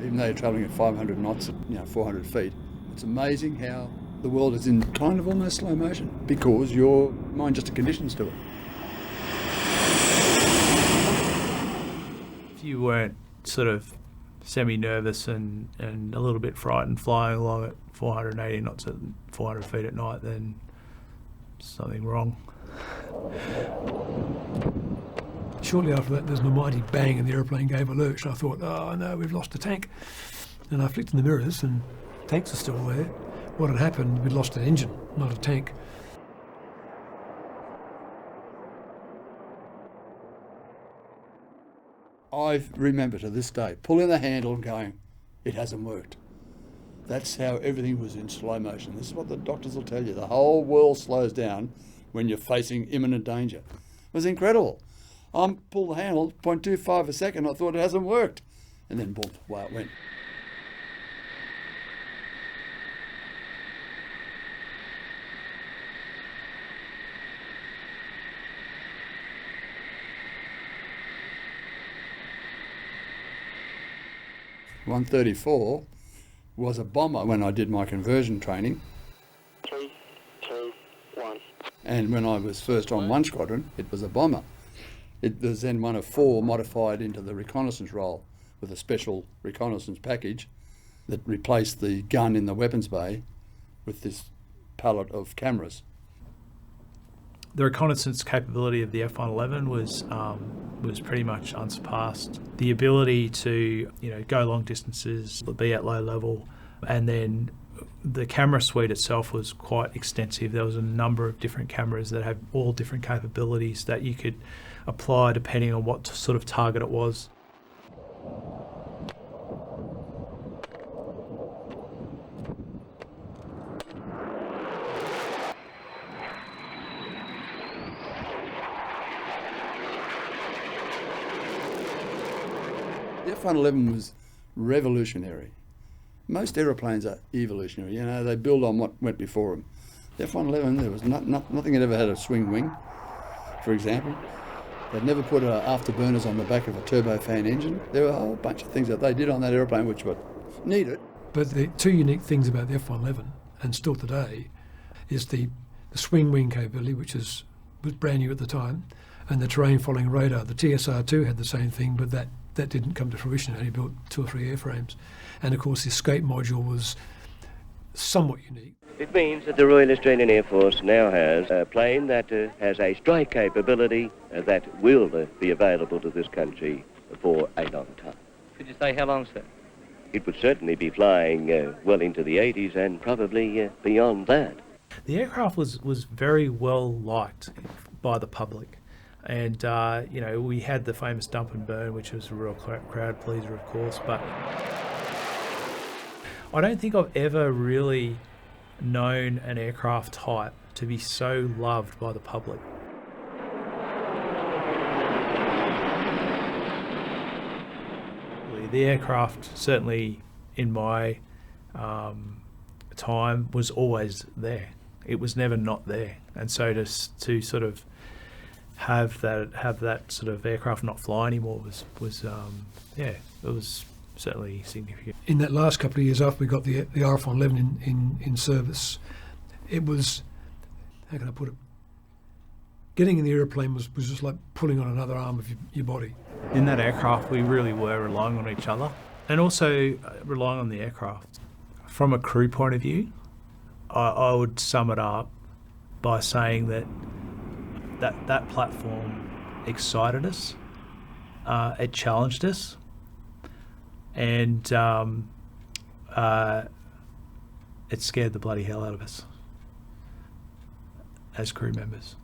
even though you're travelling at 500 knots at 400 feet. It's amazing how the world is in kind of almost slow motion because your mind just conditions to it. If you weren't sort of semi-nervous and a little bit frightened flying along at 480 knots at 400 feet at night, then something wrong. Shortly after that, there's a mighty bang and the aeroplane gave a lurch. I thought, oh no, we've lost a tank. And I flicked in the mirrors and tanks are still there. What had happened, we'd lost an engine, not a tank. I remember to this day pulling the handle and going, it hasn't worked. That's how everything was in slow motion. This is what the doctors will tell you. The whole world slows down when you're facing imminent danger. It was incredible. I pulled the handle, 0.25 a second, I thought it hasn't worked. And then boom, away it went. F-134 was a bomber when I did my conversion training. 3, 2, 1. And when I was first on one squadron, it was a bomber. It was then one of 4 modified into the reconnaissance role with a special reconnaissance package that replaced the gun in the weapons bay with this pallet of cameras. The reconnaissance capability of the F-111 was pretty much unsurpassed. The ability to go long distances, be at low level, and then the camera suite itself was quite extensive. There was a number of different cameras that had all different capabilities that you could apply depending on what sort of target it was. The F-111 was revolutionary. Most aeroplanes are evolutionary. They build on what went before them. The F-111, there was nothing that ever had a swing wing, for example. They'd never put afterburners on the back of a turbofan engine. There were a whole bunch of things that they did on that aeroplane which were needed. But the two unique things about the F-111, and still today, is the swing wing capability, which was brand new at the time, and the terrain following radar. The TSR-2 had the same thing, but that didn't come to fruition. It only built 2 or 3 airframes. And of course the escape module was somewhat unique. It means that the Royal Australian Air Force now has a plane that has a strike capability that will be available to this country for a long time. Could you say how long, sir? It would certainly be flying well into the 80s and probably beyond that. The aircraft was very well liked by the public. And, we had the famous dump and burn, which was a real crowd pleaser, of course, but I don't think I've ever really known an aircraft type to be so loved by the public. The aircraft, certainly in my time, was always there. It was never not there. And so to sort of have that sort of aircraft not fly anymore was it was certainly significant. In that last couple of years after we got the RF-111 in service, it was, how can I put it, getting in the aeroplane was just like pulling on another arm of your body. In that aircraft we really were relying on each other and also relying on the aircraft. From a crew point of view, I would sum it up by saying that platform excited us, it challenged us, and it scared the bloody hell out of us as crew members.